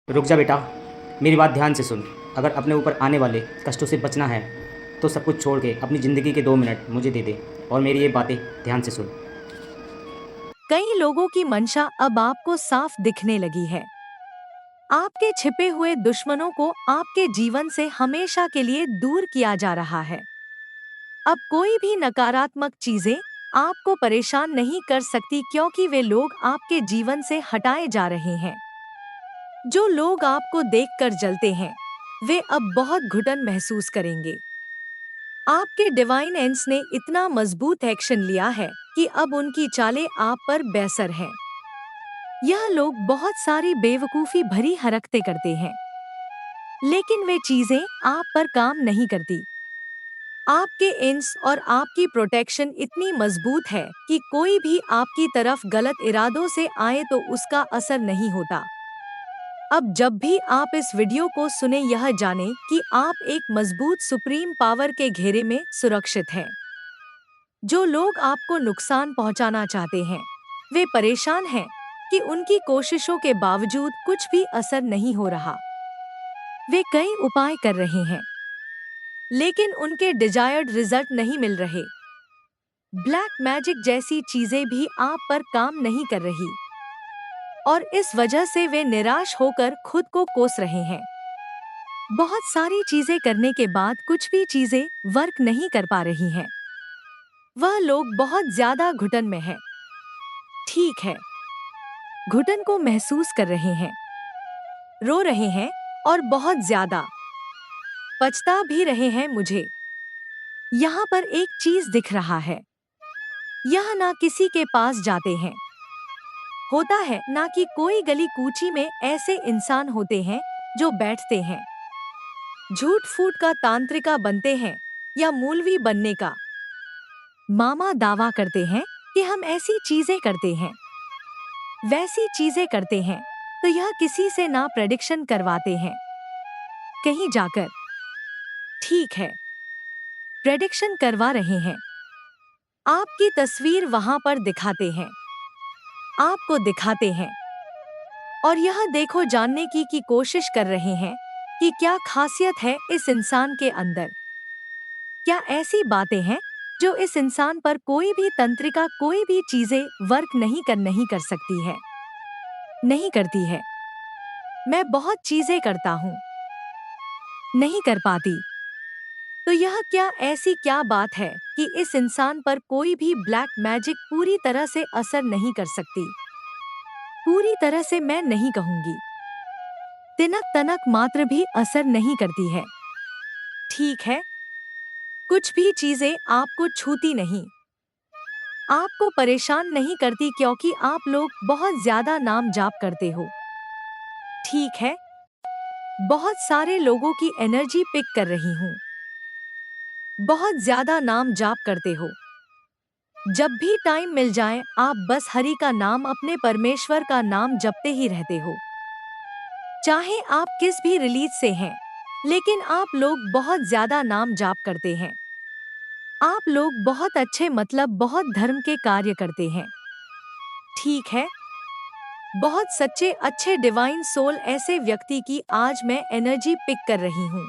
रुक जा बेटा, मेरी बात ध्यान से सुन। अगर अपने ऊपर आने वाले कष्टों से बचना है तो सब कुछ छोड़ के अपनी ज़िंदगी के 2 मिनट मुझे दे दे और मेरी ये बातें ध्यान से सुन। कई लोगों की मंशा अब आपको साफ दिखने लगी है। आपके छिपे हुए दुश्मनों को आपके जीवन से हमेशा के लिए दूर किया जा रहा है। अब कोई भी नकारात्मक चीजें आपको परेशान नहीं कर सकती, क्योंकि वे लोग आपके जीवन से हटाए जा रहे हैं। जो लोग आपको देखकर जलते हैं, वे अब बहुत घुटन महसूस करेंगे। आपके डिवाइन एंड्स ने इतना मजबूत एक्शन लिया है कि अब उनकी चालें आप पर बेअसर हैं। यह लोग बहुत सारी बेवकूफ़ी भरी हरकतें करते हैं, लेकिन वे चीजें आप पर काम नहीं करती। आपके इंस और आपकी प्रोटेक्शन इतनी मजबूत है कि कोई भी आपकी तरफ गलत इरादों से आए तो उसका असर नहीं होता। अब जब भी आप इस वीडियो को सुने, यह जाने कि आप एक मजबूत सुप्रीम पावर के घेरे में सुरक्षित हैं। जो लोग आपको नुकसान पहुंचाना चाहते हैं, वे परेशान हैं कि उनकी कोशिशों के बावजूद कुछ भी असर नहीं हो रहा। वे कई उपाय कर रहे हैं, लेकिन उनके डिजायर्ड रिजल्ट नहीं मिल रहे। ब्लैक मैजिक जैसी चीजें भी आप पर काम नहीं कर रही, और इस वजह से वे निराश होकर खुद को कोस रहे हैं। बहुत सारी चीजें करने के बाद कुछ भी चीजें वर्क नहीं कर पा रही हैं। वह लोग बहुत ज्यादा घुटन में हैं। ठीक है, घुटन को महसूस कर रहे हैं, रो रहे हैं और बहुत ज्यादा पछता भी रहे हैं। मुझे यहाँ पर एक चीज दिख रहा है। यह ना किसी के पास जाते हैं, होता है ना कि कोई गली कूची में ऐसे इंसान होते हैं जो बैठते हैं, झूठ फूट का तांत्रिका बनते हैं या मौलवी बनने का मामा दावा करते हैं कि हम ऐसी चीजें करते हैं, वैसी चीजें करते हैं, तो यह किसी से ना प्रेडिक्शन करवाते हैं कहीं जाकर। ठीक है, प्रेडिक्शन करवा रहे हैं, आपकी तस्वीर वहां पर दिखाते हैं, आपको दिखाते हैं, और यह देखो जानने की कोशिश कर रहे हैं कि क्या खासियत है इस इंसान के अंदर। क्या ऐसी बातें हैं जो इस इंसान पर कोई भी तंत्रिका, कोई भी चीजें वर्क नहीं कर सकती है, नहीं करती है। मैं बहुत चीजें करता हूँ, नहीं कर पाती। तो यह क्या ऐसी क्या बात है कि इस इंसान पर कोई भी ब्लैक मैजिक पूरी तरह से असर नहीं कर सकती? पूरी तरह से मैं नहीं कहूंगी, तिनक तनक मात्र भी असर नहीं करती है। ठीक है, कुछ भी चीजें आपको छूती नहीं, आपको परेशान नहीं करती, क्योंकि आप लोग बहुत ज्यादा नाम जाप करते हो। ठीक है, बहुत सारे लोगों की एनर्जी पिक कर रही हूँ, बहुत ज्यादा नाम जाप करते हो। जब भी टाइम मिल जाए आप बस हरि का नाम, अपने परमेश्वर का नाम जपते ही रहते हो। चाहे आप किस भी रिलीज से हैं, लेकिन आप लोग बहुत ज्यादा नाम जाप करते हैं। आप लोग बहुत अच्छे, मतलब बहुत धर्म के कार्य करते हैं। ठीक है, बहुत सच्चे अच्छे डिवाइन सोल ऐसे व्यक्ति की आज मैं एनर्जी पिक कर रही हूँ।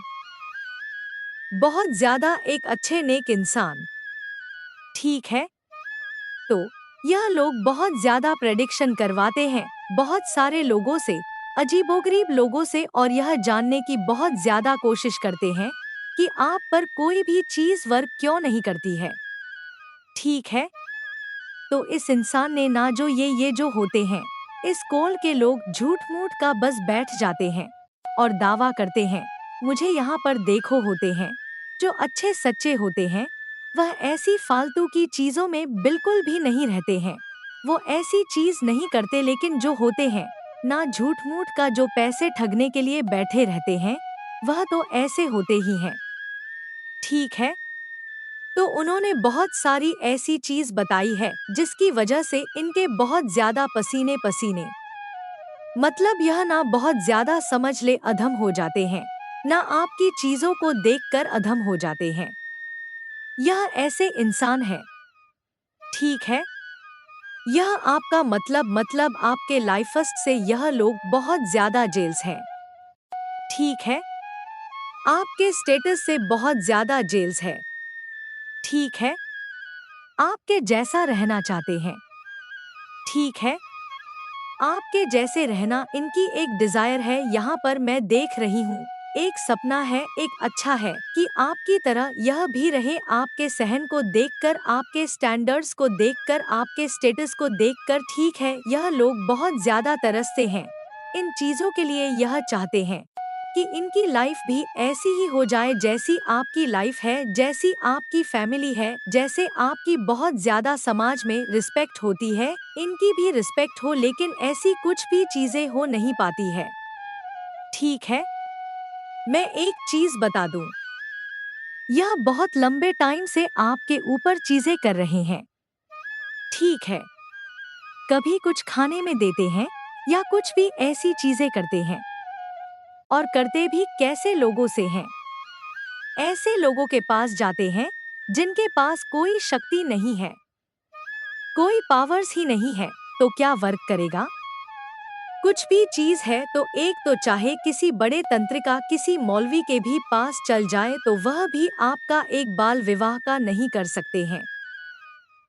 बहुत ज्यादा एक अच्छे नेक इंसान। ठीक है, तो यह लोग बहुत ज्यादा प्रेडिक्शन करवाते हैं बहुत सारे लोगों से, अजीबोगरीब लोगों से, और यह जानने की बहुत ज्यादा कोशिश करते हैं कि आप पर कोई भी चीज वर्क क्यों नहीं करती है। ठीक है, तो इस इंसान ने ना जो ये जो होते हैं, इस कोल के लोग झूठ मूठ का बस बैठ जाते हैं और दावा करते हैं, मुझे यहाँ पर देखो, होते हैं जो अच्छे सच्चे होते हैं, वह ऐसी फालतू की चीजों में बिल्कुल भी नहीं रहते हैं। वो ऐसी चीज नहीं करते, लेकिन जो होते हैं ना झूठ मूठ का, जो पैसे ठगने के लिए बैठे रहते हैं, वह तो ऐसे होते ही हैं। ठीक है, तो उन्होंने बहुत सारी ऐसी चीज बताई है जिसकी वजह से इनके बहुत ज्यादा पसीने पसीने, मतलब यह ना बहुत ज्यादा समझ ले अधम हो जाते हैं, ना आपकी चीजों को देखकर अधम हो जाते हैं। यह ऐसे इंसान है। ठीक है, यह आपका मतलब आपके लाइफस्ट से यह लोग बहुत ज्यादा जेल्स हैं। ठीक है, आपके स्टेटस से बहुत ज्यादा जेल्स है। ठीक है, आपके जैसा रहना चाहते हैं। ठीक है, आपके जैसे रहना इनकी एक डिजायर है। यहाँ पर मैं देख रही हूँ, एक सपना है, एक अच्छा है कि आपकी तरह यह भी रहे। आपके सहन को देखकर, आपके स्टैंडर्ड्स को देखकर, आपके स्टेटस को देखकर। ठीक है, यह लोग बहुत ज्यादा तरसते हैं इन चीजों के लिए। यह चाहते हैं कि इनकी लाइफ भी ऐसी ही हो जाए जैसी आपकी लाइफ है, जैसी आपकी फैमिली है, जैसे आपकी बहुत ज्यादा समाज में रिस्पेक्ट होती है, इनकी भी रिस्पेक्ट हो। लेकिन ऐसी कुछ भी चीजें हो नहीं पाती है। ठीक है, मैं एक चीज बता दूं, यह बहुत लंबे टाइम से आपके ऊपर चीजें कर रहे हैं। ठीक है, कभी कुछ खाने में देते हैं या कुछ भी ऐसी चीजें करते हैं, और करते भी कैसे लोगों से हैं। ऐसे लोगों के पास जाते हैं जिनके पास कोई शक्ति नहीं है, कोई पावर्स ही नहीं है, तो क्या वर्क करेगा? कुछ भी चीज है तो एक तो चाहे किसी बड़े तंत्रिका, किसी मौलवी के भी पास चल जाए तो वह भी आपका एक बाल विवाह का नहीं कर सकते हैं।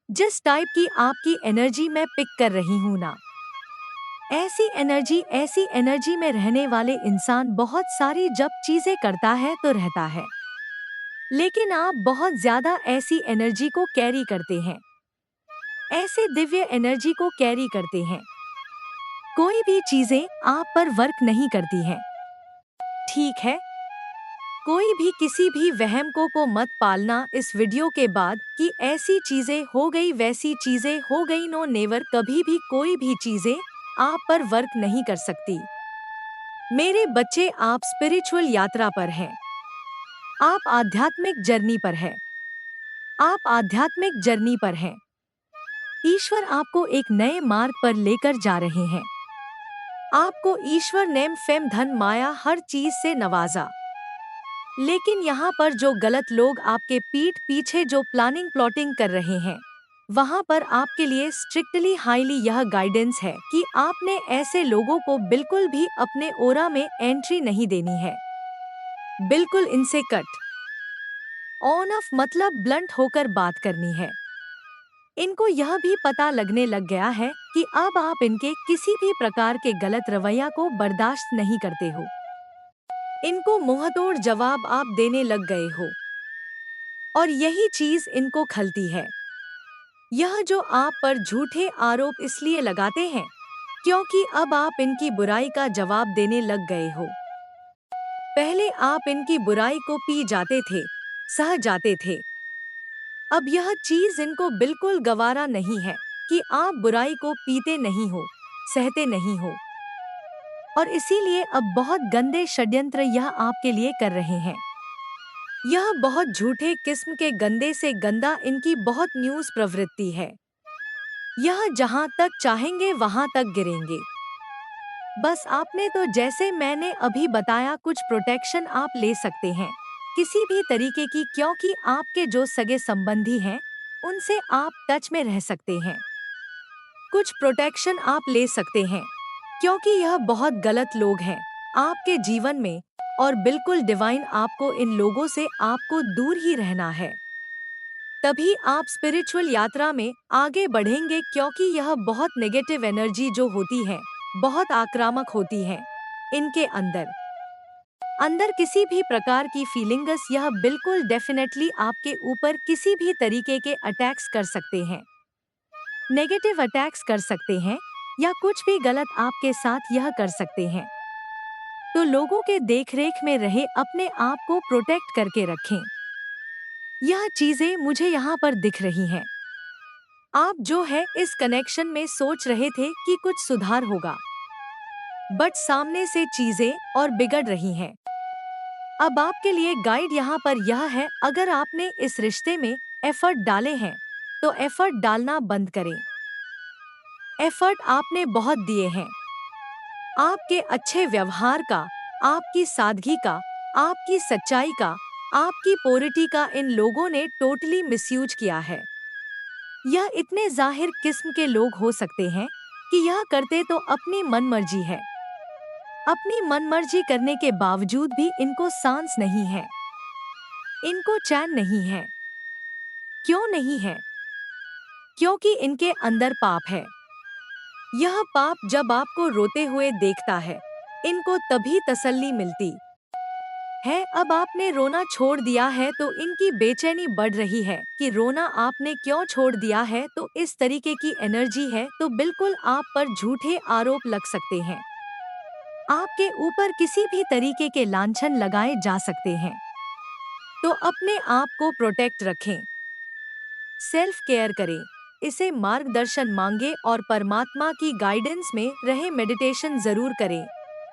जिस टाइप की आपकी एनर्जी मैं पिक कर रही हूँ ना, ऐसी एनर्जी में रहने वाले इंसान बहुत सारी जब चीजें करता है तो रहता है। लेकिन आप बहुत ज्यादा ऐसी एनर्जी को कैरी करते हैं, ऐसे दिव्य एनर्जी को कैरी करते हैं। कोई भी चीजें आप पर वर्क नहीं करती हैं। ठीक है, कोई भी किसी भी वहम को मत पालना इस वीडियो के बाद कि ऐसी चीजें हो गई, वैसी चीजें हो गई। नो नेवर, कभी भी कोई भी चीजें आप पर वर्क नहीं कर सकती। मेरे बच्चे, आप स्पिरिचुअल यात्रा पर हैं, आप आध्यात्मिक जर्नी पर हैं, आप आध्यात्मिक जर्नी पर हैं। ईश्वर आपको एक नए मार्ग पर लेकर जा रहे हैं। आपको ईश्वर नेम फेम धन माया हर चीज से नवाजा। लेकिन यहाँ पर जो गलत लोग आपके पीठ पीछे जो प्लानिंग प्लॉटिंग कर रहे हैं, वहाँ पर आपके लिए स्ट्रिक्टली हाईली यह गाइडेंस है कि आपने ऐसे लोगों को बिल्कुल भी अपने ओरा में एंट्री नहीं देनी है। बिल्कुल इनसे कट ऑन ऑफ मतलब ब्लंट होकर बात करनी है। इनको यह भी पता लगने लग गया है कि अब आप इनके किसी भी प्रकार के गलत रवैया को बर्दाश्त नहीं करते हो। इनको मुंहतोड़ जवाब आप देने लग गए हो, और यही चीज इनको खलती है। यह जो आप पर झूठे आरोप इसलिए लगाते हैं क्योंकि अब आप इनकी बुराई का जवाब देने लग गए हो। पहले आप इनकी बुराई को पी जाते थे, सह जाते थे। अब यह चीज इनको बिल्कुल गवारा नहीं है कि आप बुराई को पीते नहीं हो, सहते नहीं हो। और इसीलिए अब बहुत गंदे षड्यंत्र यह आपके लिए कर रहे हैं। यह बहुत झूठे किस्म के गंदे से गंदा इनकी बहुत न्यूज़ प्रवृत्ति है। यह जहां तक चाहेंगे वहां तक गिरेंगे। बस आपने तो जैसे मैंने अभी बताया कुछ प्रोटेक्शन आप ले सकते हैं किसी भी तरीके की, क्योंकि आपके जो सगे संबंधी हैं उनसे आप टच में रह सकते हैं। कुछ प्रोटेक्शन आप ले सकते हैं क्योंकि यह बहुत गलत लोग हैं आपके जीवन में, और बिल्कुल डिवाइन आपको इन लोगों से आपको दूर ही रहना है। तभी आप स्पिरिचुअल यात्रा में आगे बढ़ेंगे, क्योंकि यह बहुत नेगेटिव एनर्जी जो होती है बहुत आक्रामक होती है। इनके अंदर अंदर किसी भी प्रकार की फीलिंग्स यह बिल्कुल डेफिनेटली आपके ऊपर किसी भी तरीके के अटैक्स कर सकते हैं, नेगेटिव अटैक्स कर सकते हैं, या कुछ भी गलत आपके साथ यह कर सकते हैं। तो लोगों के देखरेख में रहे, अपने आप को प्रोटेक्ट करके रखें। यह चीजें मुझे यहाँ पर दिख रही हैं। आप जो है इस कनेक्शन में सोच रहे थे कि कुछ सुधार होगा, बट सामने से चीजें और बिगड़ रही हैं। अब आपके लिए गाइड यहाँ पर यह है, अगर आपने इस रिश्ते में एफर्ट डाले हैं तो एफर्ट डालना बंद करें। एफर्ट आपने बहुत दिए हैं, आपके अच्छे व्यवहार का, आपकी सादगी का, आपकी सच्चाई का, आपकी प्योरिटी का इन लोगों ने टोटली मिसयूज किया है। यह इतने जाहिर किस्म के लोग हो सकते हैं कि यह करते तो अपनी मनमर्जी है। अपनी मनमर्जी करने के बावजूद भी इनको सांस नहीं है, इनको चैन नहीं है। क्यों नहीं है? क्योंकि इनके अंदर पाप है। यह पाप जब आपको रोते हुए देखता है, इनको तभी तसल्ली मिलती है। अब आपने रोना छोड़ दिया है तो इनकी बेचैनी बढ़ रही है कि रोना आपने क्यों छोड़ दिया है। तो इस तरीके की एनर्जी है तो बिल्कुल आप पर झूठे आरोप लग सकते हैं। आपके ऊपर किसी भी तरीके के लांछन लगाए जा सकते हैं। तो अपने आप को प्रोटेक्ट रखें, सेल्फ केयर करें, इसे मार्गदर्शन मांगे और परमात्मा की गाइडेंस में रहे मेडिटेशन जरूर करें।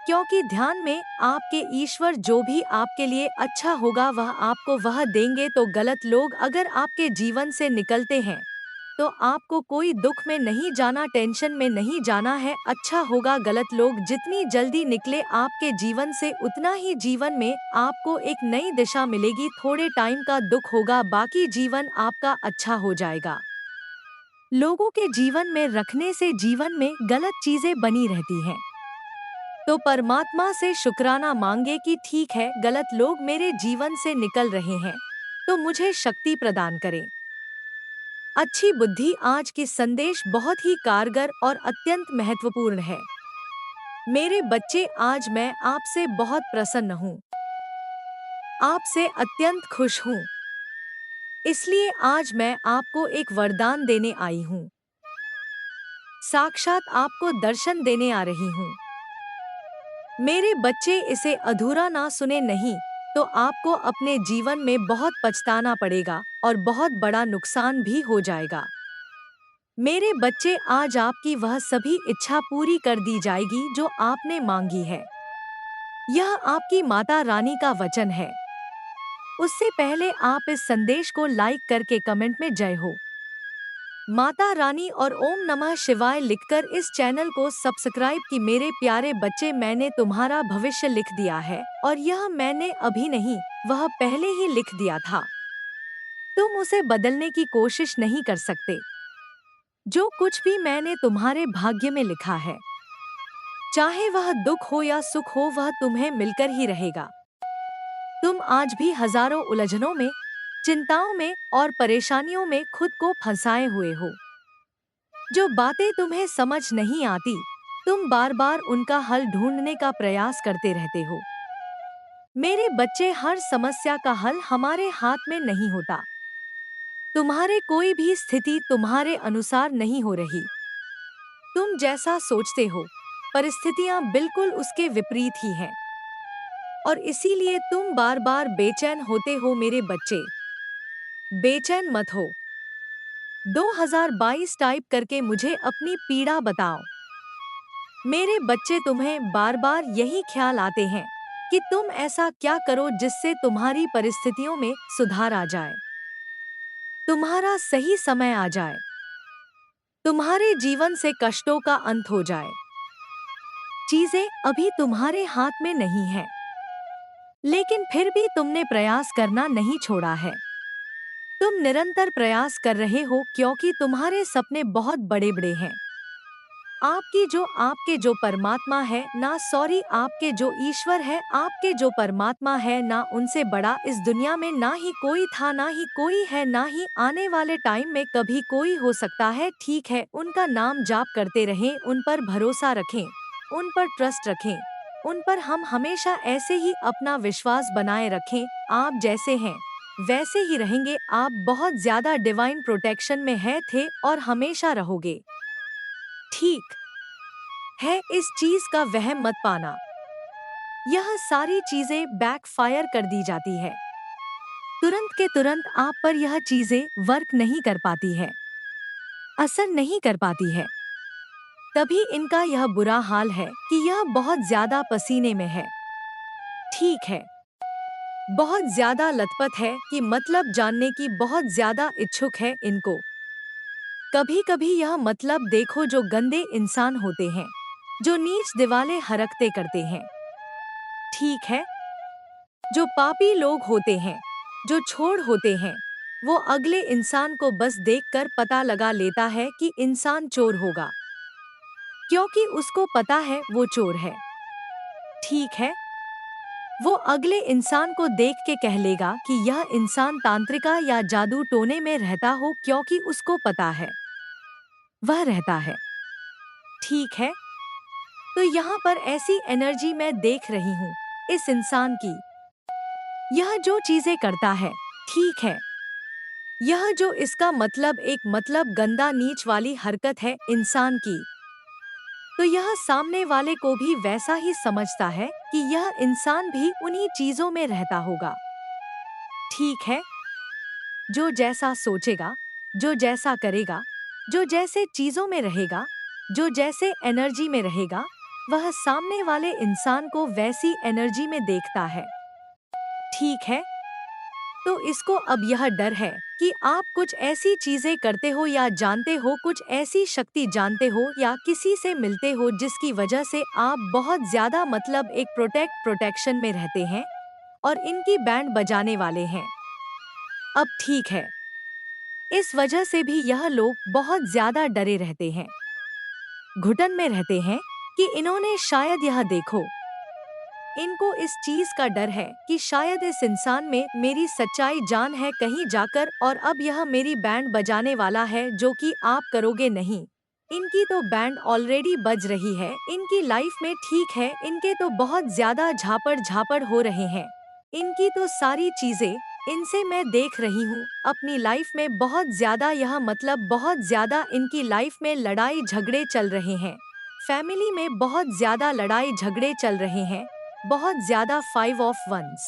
क्योंकि ध्यान में आपके ईश्वर जो भी आपके लिए अच्छा होगा वह आपको वह देंगे। तो गलत लोग अगर आपके जीवन से निकलते हैं तो आपको कोई दुख में नहीं जाना, टेंशन में नहीं जाना है, अच्छा होगा। गलत लोग जितनी जल्दी निकले आपके जीवन से उतना ही जीवन में आपको एक नई दिशा मिलेगी। थोड़े टाइम का दुख होगा, बाकी जीवन आपका अच्छा हो जाएगा। लोगों के जीवन में रखने से जीवन में गलत चीजें बनी रहती हैं। तो परमात्मा से शुक्राना मांगे कि ठीक है, गलत लोग मेरे जीवन से निकल रहे हैं तो मुझे शक्ति प्रदान करें। अच्छी बुद्धि आज की संदेश बहुत ही कारगर और अत्यंत महत्वपूर्ण है। मेरे बच्चे, आज मैं आपसे बहुत प्रसन्न हूँ, आपसे अत्यंत खुश हूँ। इसलिए आज मैं आपको एक वरदान देने आई हूँ, साक्षात आपको दर्शन देने आ रही हूँ। मेरे बच्चे, इसे अधूरा ना सुने नहीं तो आपको अपने जीवन में बहुत पछताना पड़ेगा और बहुत बड़ा नुकसान भी हो जाएगा। मेरे बच्चे, आज आपकी वह सभी इच्छा पूरी कर दी जाएगी जो आपने मांगी है। यह आपकी माता रानी का वचन है। उससे पहले आप इस संदेश को लाइक करके कमेंट में जय हो माता रानी और ओम नमः शिवाय लिखकर इस चैनल को सब्सक्राइब की। मेरे प्यारे बच्चे, मैंने तुम्हारा भविष्य लिख दिया है और यह मैंने अभी नहीं, वह पहले ही लिख दिया था। तुम उसे बदलने की कोशिश नहीं कर सकते। जो कुछ भी मैंने तुम्हारे भाग्य में लिखा है, चाहे वह दुख हो या सुख हो, वह तुम्हें मिलकर ही रहेगा। तुम आज भी हजारों उलझनों में, चिंताओं में और परेशानियों में खुद को फंसाए हुए हो। जो बातें तुम्हें समझ नहीं आती, तुम बार बार उनका हल ढूंढने का प्रयास करते रहते हो। मेरे बच्चे, हर समस्या का हल हमारे हाथ में नहीं होता। तुम्हारे कोई भी स्थिति तुम्हारे अनुसार नहीं हो रही। तुम जैसा सोचते हो, परिस्थितियां बिल्कुल उसके विपरीत ही हैं। और इसीलिए तुम बार बार बेचैन होते हो। मेरे बच्चे, बेचैन मत हो। 2022 टाइप करके मुझे अपनी पीड़ा बताओ। मेरे बच्चे, तुम्हें बार बार यही ख्याल आते हैं कि तुम ऐसा क्या करो जिससे तुम्हारी परिस्थितियों में सुधार आ जाए, तुम्हारा सही समय आ जाए, तुम्हारे जीवन से कष्टों का अंत हो जाए। चीजें अभी तुम्हारे हाथ में नहीं है, लेकिन फिर भी तुमने प्रयास करना नहीं छोड़ा है। तुम निरंतर प्रयास कर रहे हो क्योंकि तुम्हारे सपने बहुत बड़े बड़े हैं। आपके जो परमात्मा है ना, सॉरी, आपके जो ईश्वर है, आपके जो परमात्मा है ना, उनसे बड़ा इस दुनिया में ना ही कोई था, ना ही कोई है, ना ही आने वाले टाइम में कभी कोई हो सकता है। ठीक है, उनका नाम जाप करते रहें, उन पर भरोसा रखें, उन पर ट्रस्ट रखें, उन पर हम हमेशा ऐसे ही अपना विश्वास बनाए रखें। आप जैसे हैं वैसे ही रहेंगे। आप बहुत ज्यादा डिवाइन प्रोटेक्शन में है, थे और हमेशा रहोगे। ठीक है, इस चीज का वहम मत पाना। यह सारी चीजें बैकफायर कर दी जाती है, तुरंत के तुरंत आप पर यह चीजें वर्क नहीं कर पाती है, असर नहीं कर पाती है। तभी इनका यह बुरा हाल है कि यह बहुत ज्यादा पसीने में है। ठीक है, बहुत ज्यादा लथपथ है कि मतलब जानने की बहुत ज्यादा इच्छुक है इनको। कभी कभी यह मतलब देखो, जो गंदे इंसान होते हैं, जो नीच दिवाले हरकते करते हैं, ठीक है, जो पापी लोग होते हैं, जो छोड़ होते हैं, वो अगले इंसान को बस देखकर पता लगा लेता है कि इंसान चोर होगा, क्योंकि उसको पता है वो चोर है। ठीक है, वो अगले इंसान को देख के कह लेगा कि यह इंसान तांत्रिका या जादू टोने में रहता हो, क्योंकि उसको पता है वह रहता है। ठीक है, तो यहाँ पर ऐसी एनर्जी मैं देख रही हूँ इस इंसान की। यह जो चीजें करता है, ठीक है, यह जो इसका मतलब मतलब गंदा नीच वाली हरकत है इंसान की, तो यह सामने वाले को भी वैसा ही समझता है कि यह इंसान भी उन्हीं चीजों में रहता होगा। ठीक है, जो जैसा सोचेगा, जो जैसा करेगा, जो जैसे चीजों में रहेगा, जो जैसे एनर्जी में रहेगा, वह सामने वाले इंसान को वैसी एनर्जी में देखता है। ठीक है, तो इसको अब यह डर है कि आप कुछ ऐसी चीजें करते हो या जानते हो, कुछ ऐसी शक्ति जानते हो या किसी से मिलते हो जिसकी वजह से आप बहुत ज्यादा मतलब एक प्रोटेक्शन में रहते हैं और इनकी बैंड बजाने वाले हैं। अब ठीक है, इस वजह से भी यह लोग बहुत ज्यादा डरे रहते हैं, घुटन में रहते हैं कि इन्होंने शायद यह देखो, इनको इस चीज का डर है कि शायद इस इंसान में मेरी सच्चाई जान है कहीं जाकर, और अब यह मेरी बैंड बजाने वाला है, जो कि आप करोगे नहीं। इनकी तो बैंड ऑलरेडी बज रही है इनकी लाइफ में। ठीक है, इनके तो बहुत ज्यादा झापड़ झापड़ हो रहे हैं, इनकी तो सारी चीजें इनसे मैं देख रही हूँ अपनी लाइफ में। बहुत ज्यादा यह मतलब बहुत ज्यादा इनकी लाइफ में लड़ाई झगड़े चल रहे हैं, फैमिली में बहुत ज्यादा लड़ाई झगड़े चल रहे हैं, बहुत ज्यादा 5 ऑफ 1s।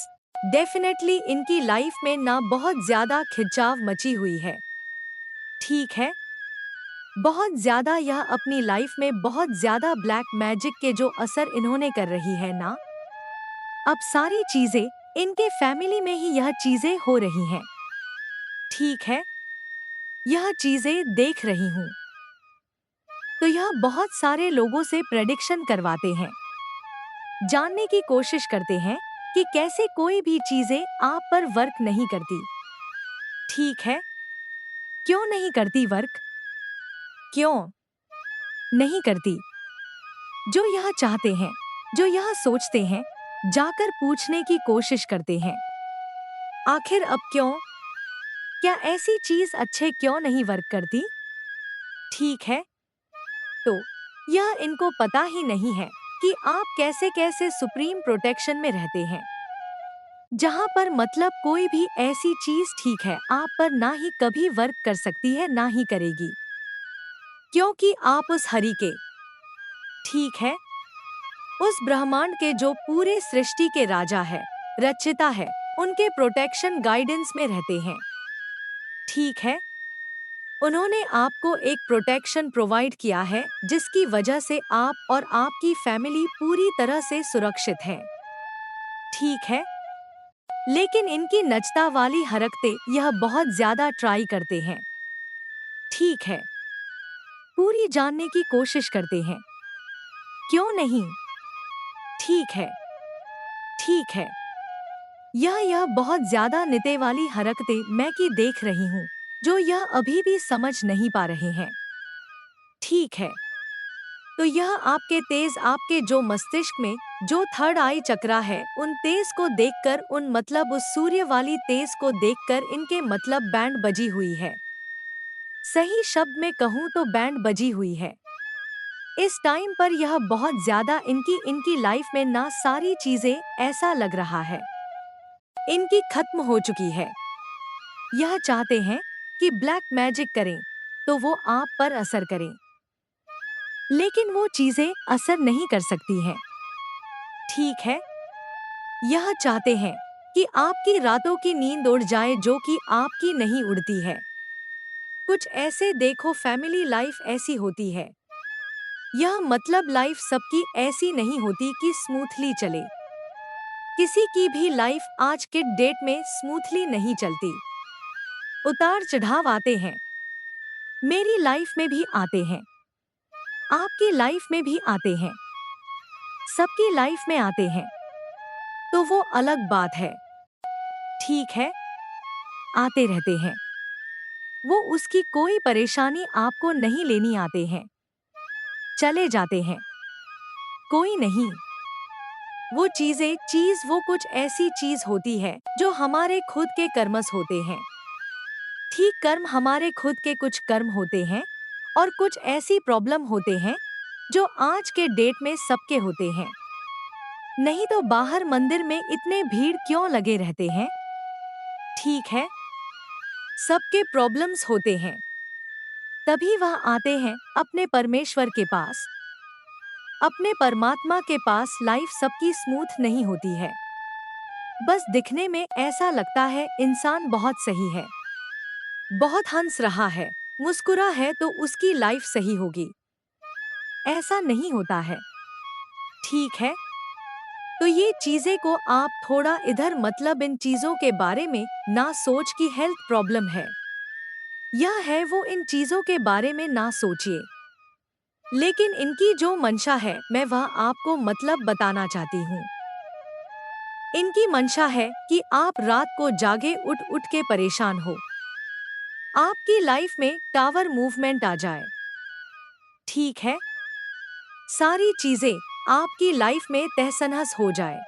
डेफिनेटली इनकी लाइफ में ना बहुत ज्यादा खिंचाव मची हुई है। ठीक है, बहुत ज्यादा यह अपनी लाइफ में बहुत ज्यादा ब्लैक मैजिक के जो असर इन्होंने कर रही है ना, अब सारी चीजें इनके फैमिली में ही यह चीजें हो रही हैं। ठीक है, यह चीजें देख रही हूँ, तो यह बहुत सारे लोगों से प्रेडिक्शन करवाते हैं, जानने की कोशिश करते हैं कि कैसे कोई भी चीजें आप पर वर्क नहीं करती। ठीक है, क्यों नहीं करती वर्क, क्यों नहीं करती? जो यह चाहते हैं, जो यह सोचते हैं, जाकर पूछने की कोशिश करते हैं, आखिर अब क्यों? क्या ऐसी चीज अच्छे क्यों नहीं वर्क करती? ठीक है, तो यह इनको पता ही नहीं है कि आप कैसे कैसे सुप्रीम प्रोटेक्शन में रहते हैं, जहां पर मतलब कोई भी ऐसी चीज ठीक है आप पर ना ही कभी वर्क कर सकती है ना ही करेगी, क्योंकि आप उस हरि के, ठीक है, उस ब्रह्मांड के जो पूरे सृष्टि के राजा है, रचयिता है, उनके प्रोटेक्शन गाइडेंस में रहते हैं। ठीक है, उन्होंने आपको एक प्रोटेक्शन प्रोवाइड किया है जिसकी वजह से आप और आपकी फैमिली पूरी तरह से सुरक्षित है। ठीक है, लेकिन इनकी नचता वाली हरकतें यह बहुत ज्यादा ट्राई करते हैं। ठीक है, पूरी जानने की कोशिश करते हैं, क्यों नहीं? ठीक है, ठीक है, यह बहुत ज्यादा निते वाली हरकतें मैं की देख रही हूँ, जो यह अभी भी समझ नहीं पा रहे हैं। ठीक है, तो यह आपके तेज, आपके जो मस्तिष्क में जो थर्ड आई चक्रा है, उन तेज को देखकर, उन मतलब उस सूर्य वाली तेज को देखकर इनके मतलब बैंड बजी हुई है। सही शब्द में कहूँ तो बैंड बजी हुई है। इस टाइम पर यह बहुत ज्यादा इनकी इनकी लाइफ में ना सारी चीजें ऐसा लग रहा है इनकी खत्म हो चुकी है। यह चाहते हैं कि ब्लैक मैजिक करें तो वो आप पर असर करें, लेकिन वो चीजें असर नहीं कर सकती हैं। ठीक है, यह चाहते हैं कि आपकी रातों की नींद उड़ जाए जो कि आपकी नहीं उड़ती है। कुछ ऐसे देखो, फैमिली लाइफ ऐसी होती है, यह मतलब लाइफ सबकी ऐसी नहीं होती कि स्मूथली चले। किसी की भी लाइफ आज के डेट में स्मूथली नहीं चलती, उतार चढ़ाव आते हैं। मेरी लाइफ में भी आते हैं, आपकी लाइफ में भी आते हैं, सबकी लाइफ में आते हैं, तो वो अलग बात है। ठीक है, आते रहते हैं। वो उसकी कोई परेशानी आपको नहीं लेनी आते हैं, चले जाते हैं। कोई नहीं। वो चीज वो कुछ ऐसी चीज होती है जो हमारे खुद के कर्मस होते हैं। ठीक कर्म हमारे खुद के कुछ कर्म होते हैं और कुछ ऐसी प्रॉब्लम होते हैं जो आज के डेट में सबके होते हैं। नहीं तो बाहर मंदिर में इतने भीड़ क्यों लगे रहते हैं? ठीक है, सबके प्रॉब्लम्स होते हैं, तभी वह आते हैं अपने परमेश्वर के पास। अपने परमात्मा के पास लाइफ सबकी स्मूथ नहीं होती है। बस दिखने में ऐसा लगता है इंसान बहुत सही है, बहुत हंस रहा है, मुस्कुरा है तो उसकी लाइफ सही होगी। ऐसा नहीं होता है। ठीक है, तो ये चीजें को आप थोड़ा इधर मतलब इन चीजों के बारे में ना सोच कि हेल्थ प्रॉब्लम है, यह है वो इन चीजों के बारे में ना सोचिए। लेकिन इनकी जो मंशा है मैं वह आपको मतलब बताना चाहती हूँ। इनकी मंशा है कि आप रात को जागे उठ उठ के परेशान हो, आपकी लाइफ में टावर मूवमेंट आ जाए। ठीक है, सारी चीजें आपकी लाइफ में तहस-नहस हो जाए,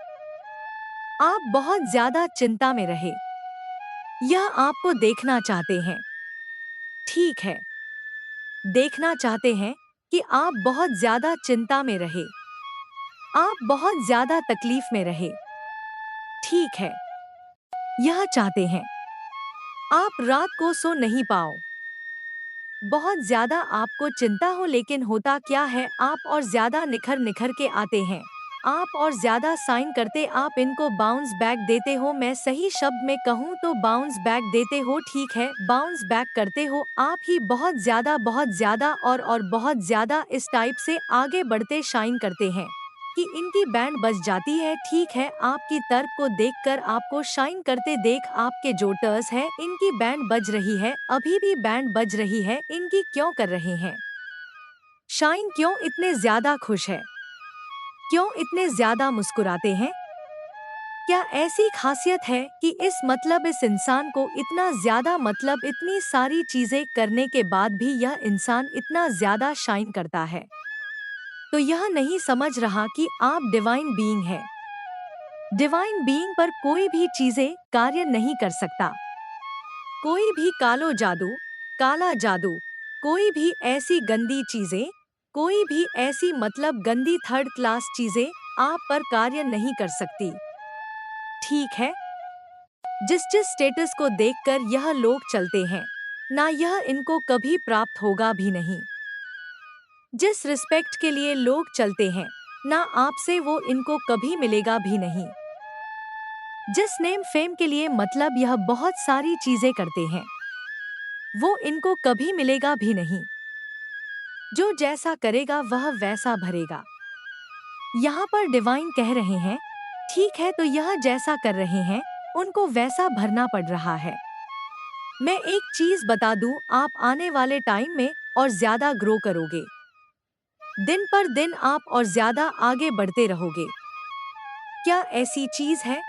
आप बहुत ज्यादा चिंता में रहे, यह आपको देखना चाहते हैं। ठीक है, देखना चाहते हैं कि आप बहुत ज्यादा चिंता में रहे, आप बहुत ज्यादा तकलीफ में रहे। ठीक है, यह चाहते हैं आप रात को सो नहीं पाओ, बहुत ज्यादा आपको चिंता हो। लेकिन होता क्या है, आप और ज्यादा निखर निखर के आते हैं, आप और ज्यादा साइन करते, आप इनको बाउंस बैक देते हो। मैं सही शब्द में कहूँ तो बाउंस बैक देते हो। ठीक है, बाउंस बैक करते हो आप ही बहुत ज्यादा और बहुत ज्यादा इस टाइप से आगे बढ़ते शाइन करते हैं कि इनकी बैंड बज जाती है। ठीक है, आपकी तर्क को देखकर आपको शाइन करते देख आपके जो टर्स है इनकी बैंड बज रही है, अभी भी बैंड बज रही है, इनकी क्यों कर रहे हैं शाइन? क्यों इतने ज्यादा खुश है? क्यों इतने ज्यादा मुस्कुराते हैं? क्या ऐसी खासियत है कि इस इंसान को इतना ज्यादा मतलब इतनी सारी चीजें करने के बाद भी यह इंसान इतना ज्यादा शाइन करता है? तो यह नहीं समझ रहा कि आप डिवाइन बीइंग है। डिवाइन बीइंग पर कोई भी चीजें कार्य नहीं कर सकता। कोई भी कालो जादू, काला जादू, कोई भी ऐसी गंदी चीजें, कोई भी ऐसी मतलब गंदी थर्ड क्लास चीजें आप पर कार्य नहीं कर सकती। ठीक है, जिस स्टेटस को देखकर यह लोग चलते हैं, ना यह इनको कभी प्राप्त होगा भी नहीं। जिस रिस्पेक्ट के लिए लोग चलते हैं, ना आपसे वो इनको कभी मिलेगा भी नहीं। जिस नेम फेम के लिए मतलब यह बहुत सारी चीजें करते हैं, वो इनको कभी मिलेगा भी नहीं। जो जैसा करेगा वह वैसा भरेगा। यहाँ पर डिवाइन कह रहे हैं, ठीक है, तो यह जैसा कर रहे हैं उनको वैसा भरना पड़ रहा है। मैं एक चीज बता दूं, आप आने वाले टाइम में और ज्यादा ग्रो करोगे, दिन पर दिन आप और ज्यादा आगे बढ़ते रहोगे। क्या ऐसी चीज है?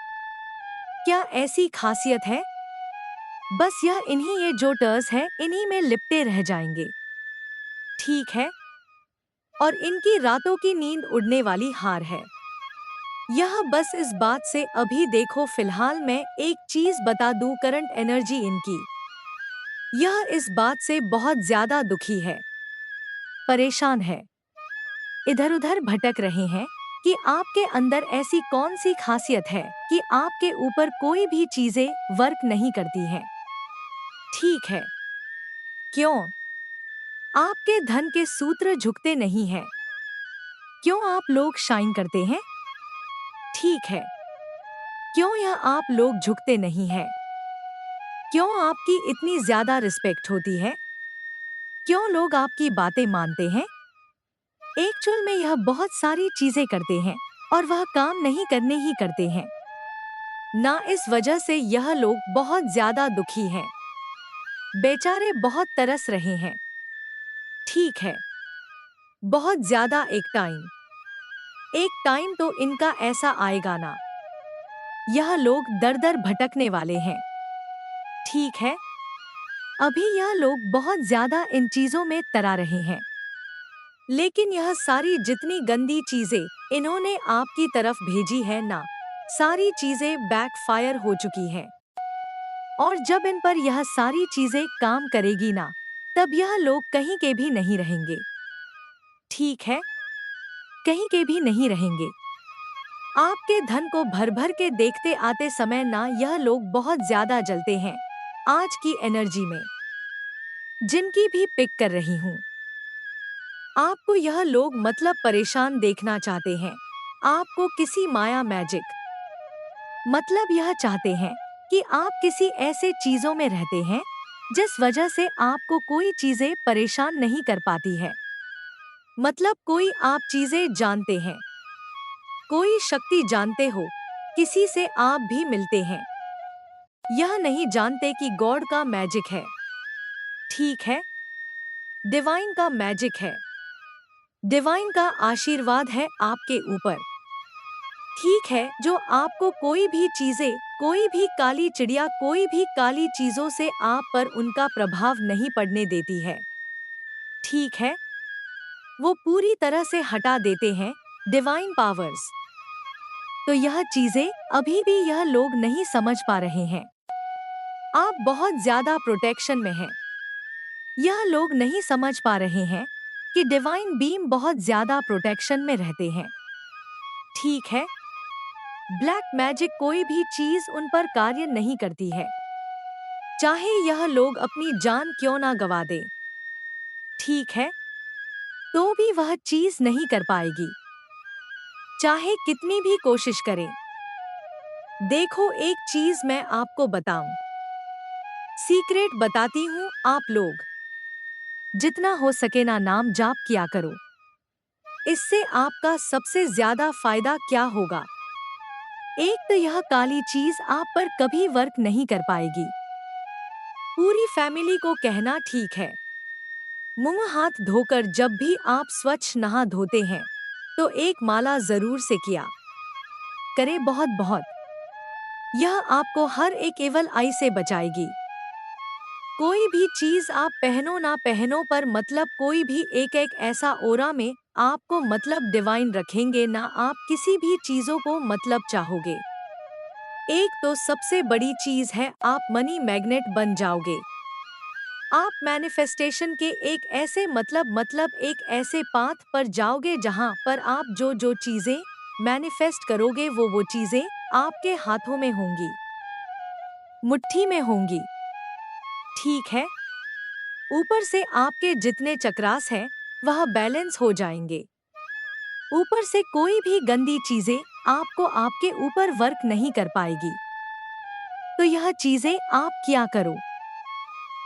क्या ऐसी खासियत है? बस यह इन्हीं ये जो टर्स है इन्हीं में लिपटे रह जाएंगे। ठीक है, और इनकी रातों की नींद उड़ने वाली हार है। यह बस इस बात से अभी देखो, फिलहाल मैं एक चीज बता दूं, करंट एनर्जी इनकी यह इस बात से बहुत ज्यादा दुखी है, परेशान है, इधर उधर भटक रहे हैं कि आपके अंदर ऐसी कौन सी खासियत है कि आपके ऊपर कोई भी चीजें वर्क नहीं करती हैं। ठीक है, क्यों? आपके धन के सूत्र झुकते नहीं हैं। क्यों आप लोग शाइन करते हैं? ठीक है, क्यों यह आप लोग झुकते नहीं हैं? क्यों आपकी इतनी ज्यादा रिस्पेक्ट होती है? क्यों लोग आपकी बातें मानते हैं? एक्चुअल में यह बहुत सारी चीजें करते हैं और वह काम नहीं करने ही करते हैं ना। इस वजह से यह लोग बहुत ज्यादा दुखी हैं, बेचारे बहुत तरस रहे हैं। ठीक है, बहुत ज्यादा एक टाइम तो इनका ऐसा आएगा ना, यह लोग दर दर भटकने वाले हैं। ठीक है, अभी यह लोग बहुत ज्यादा इन चीजों में तरा रहे हैं, लेकिन यह सारी जितनी गंदी चीजें इन्होंने आपकी तरफ भेजी है ना, सारी चीजें बैकफायर हो चुकी हैं। और जब इन पर यह सारी चीजें काम करेगी ना, तब यह लोग कहीं के भी नहीं रहेंगे। ठीक है, कहीं के भी नहीं रहेंगे। आपके धन को भर भर के देखते आते समय ना यह लोग बहुत ज्यादा जलते हैं। आज की एनर्जी में जिनकी भी पिक कर रही हूँ, आपको यह लोग मतलब परेशान देखना चाहते हैं। आपको किसी माया मैजिक मतलब यह चाहते हैं कि आप किसी ऐसे चीजों में रहते हैं जिस वजह से आपको कोई चीजें परेशान नहीं कर पाती है। मतलब कोई आप चीजें जानते हैं, कोई शक्ति जानते हो, किसी से आप भी मिलते हैं। यह नहीं जानते कि गॉड का मैजिक है, ठीक है, डिवाइन का मैजिक है, डिवाइन का आशीर्वाद है आपके ऊपर। ठीक है, जो आपको कोई भी चीजें, कोई भी काली चिड़िया, कोई भी काली चीजों से आप पर उनका प्रभाव नहीं पड़ने देती है। ठीक है, वो पूरी तरह से हटा देते हैं डिवाइन पावर्स। तो यह चीजें अभी भी यह लोग नहीं समझ पा रहे हैं। आप बहुत ज्यादा प्रोटेक्शन में हैं। यह लोग नहीं समझ पा रहे हैं कि डिवाइन बीम बहुत ज्यादा प्रोटेक्शन में रहते हैं। ठीक है, ब्लैक मैजिक कोई भी चीज उन पर कार्य नहीं करती है, चाहे यह लोग अपनी जान क्यों ना गवा दे। ठीक है, तो भी वह चीज नहीं कर पाएगी, चाहे कितनी भी कोशिश करें। देखो, एक चीज मैं आपको बताऊं, सीक्रेट बताती हूँ, आप लोग जितना हो सके ना नाम जाप किया करो। इससे आपका सबसे ज्यादा फायदा क्या होगा? एक तो यह काली चीज आप पर कभी वर्क नहीं कर पाएगी। पूरी फैमिली को कहना, ठीक है, मुंह हाथ धोकर जब भी आप स्वच्छ नहा धोते हैं तो एक माला जरूर से किया करे, बहुत बहुत। यह आपको हर एक एवल आई से बचाएगी। कोई भी चीज आप पहनो ना पहनो, पर मतलब कोई भी एक एक ऐसा ओरा में आपको मतलब डिवाइन रखेंगे ना, आप किसी भी चीजों को मतलब चाहोगे। एक तो सबसे बड़ी चीज है, आप मनी मैग्नेट बन जाओगे। आप मैनिफेस्टेशन के एक ऐसे मतलब एक ऐसे पाथ पर जाओगे जहां पर आप जो चीजें मैनिफेस्ट करोगे वो चीजें आपके हाथों में होंगी, मुट्ठी में होंगी। ठीक है, ऊपर से आपके जितने चक्रास हैं वह बैलेंस हो जाएंगे। ऊपर से कोई भी गंदी चीजें आपको आपके ऊपर वर्क नहीं कर पाएगी। तो यह चीजें आप क्या करो।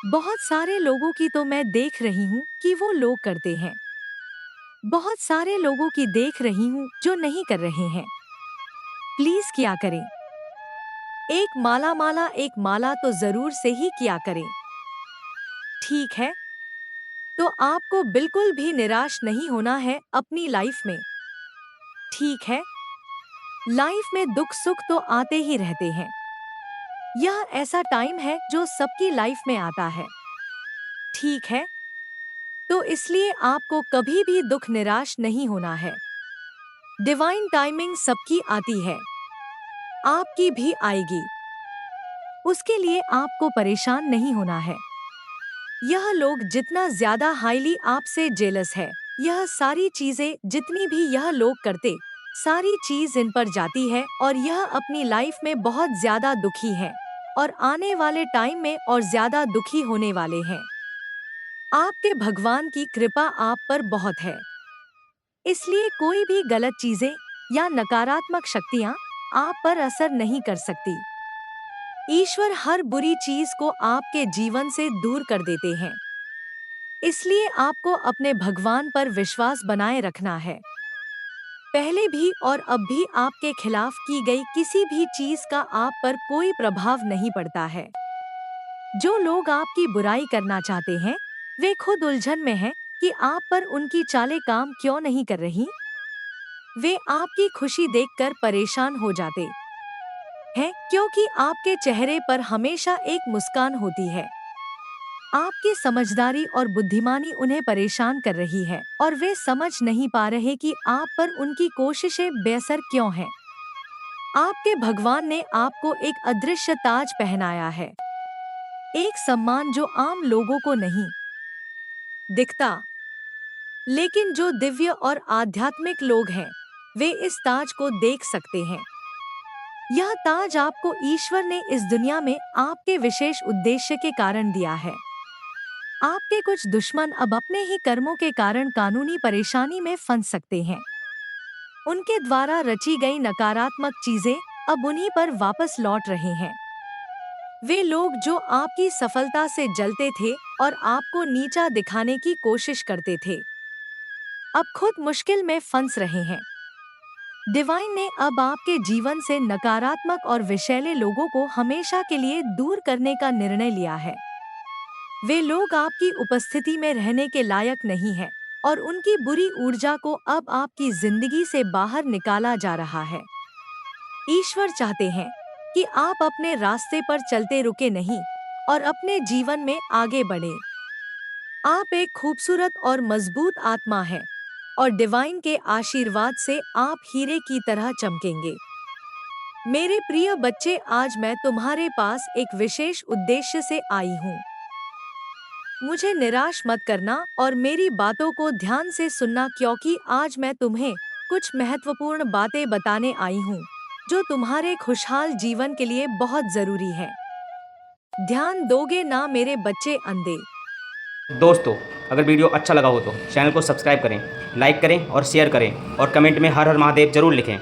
बहुत सारे लोगों की तो मैं देख रही हूँ कि वो लोग करते हैं, बहुत सारे लोगों की देख रही हूँ जो नहीं कर रहे हैं। प्लीज क्या करें, एक माला तो जरूर से ही किया करें। ठीक है, तो आपको बिल्कुल भी निराश नहीं होना है अपनी लाइफ में। ठीक है, लाइफ में दुख सुख तो आते ही रहते हैं। यह ऐसा टाइम है जो सबकी लाइफ में आता है। ठीक है, तो इसलिए आपको कभी भी दुख निराश नहीं होना है। डिवाइन टाइमिंग सबकी आती है, आपकी भी आएगी। उसके लिए आपको परेशान नहीं होना है। यह लोग जितना ज्यादा हाईली आपसे जेलस है, यह सारी चीजें जितनी भी यह लोग करते, सारी चीज इन पर जाती है और यह अपनी लाइफ में बहुत ज्यादा दुखी है और आने वाले टाइम में और ज्यादा दुखी होने वाले हैं। आपके भगवान की कृपा आप पर बहुत है, इसलिए कोई भी गलत चीजें या नकारात्मक शक्तियाँ आप पर असर नहीं कर सकती। ईश्वर हर बुरी चीज को आपके जीवन से दूर कर देते हैं। इसलिए आपको अपने भगवान पर विश्वास बनाए रखना है। पहले भी और अब भी आपके खिलाफ की गई किसी भी चीज का आप पर कोई प्रभाव नहीं पड़ता है। जो लोग आपकी बुराई करना चाहते हैं वे खुद उलझन में हैं कि आप पर उनकी चालें काम क्यों नहीं कर रही। वे आपकी खुशी देखकर परेशान हो जाते हैं क्योंकि आपके चेहरे पर हमेशा एक मुस्कान होती है। आपकी समझदारी और बुद्धिमानी उन्हें परेशान कर रही है और वे समझ नहीं पा रहे कि आप पर उनकी कोशिशें बेअसर क्यों हैं। आपके भगवान ने आपको एक अदृश्य ताज पहनाया है, एक सम्मान जो आम लोगों को नहीं दिखता, लेकिन जो दिव्य और आध्यात्मिक लोग हैं, वे इस ताज को देख सकते हैं। यह ताज आपको ईश्वर ने इस दुनिया में आपके विशेष उद्देश्य के कारण दिया है। आपके कुछ दुश्मन अब अपने ही कर्मों के कारण कानूनी परेशानी में फंस सकते हैं। उनके द्वारा रची गई नकारात्मक चीजें अब उन्हीं पर वापस लौट रहे हैं। वे लोग जो आपकी सफलता से जलते थे और आपको नीचा दिखाने की कोशिश करते थे, अब खुद मुश्किल में फंस रहे हैं। डिवाइन ने अब आपके जीवन से नकारात्मक और विषैले लोगों को हमेशा के लिए दूर करने का निर्णय लिया है। वे लोग आपकी उपस्थिति में रहने के लायक नहीं हैं और उनकी बुरी ऊर्जा को अब आपकी जिंदगी से बाहर निकाला जा रहा है। ईश्वर चाहते हैं कि आप अपने रास्ते पर चलते रुके नहीं और अपने जीवन में आगे बढ़े। आप एक खूबसूरत और मजबूत आत्मा हैं और डिवाइन के आशीर्वाद से आप हीरे की तरह चमकेंगे। मेरे प्रिय बच्चे, आज मैं तुम्हारे पास एक विशेष उद्देश्य से आई हूँ। मुझे निराश मत करना और मेरी बातों को ध्यान से सुनना, क्योंकि आज मैं तुम्हें कुछ महत्वपूर्ण बातें बताने आई हूँ जो तुम्हारे खुशहाल जीवन के लिए बहुत जरूरी है। ध्यान दोगे ना मेरे बच्चे अंधे? दोस्तों, अगर वीडियो अच्छा लगा हो तो चैनल को सब्सक्राइब करें, लाइक करें और शेयर करें और कमेंट में हर हर महादेव जरूर लिखें।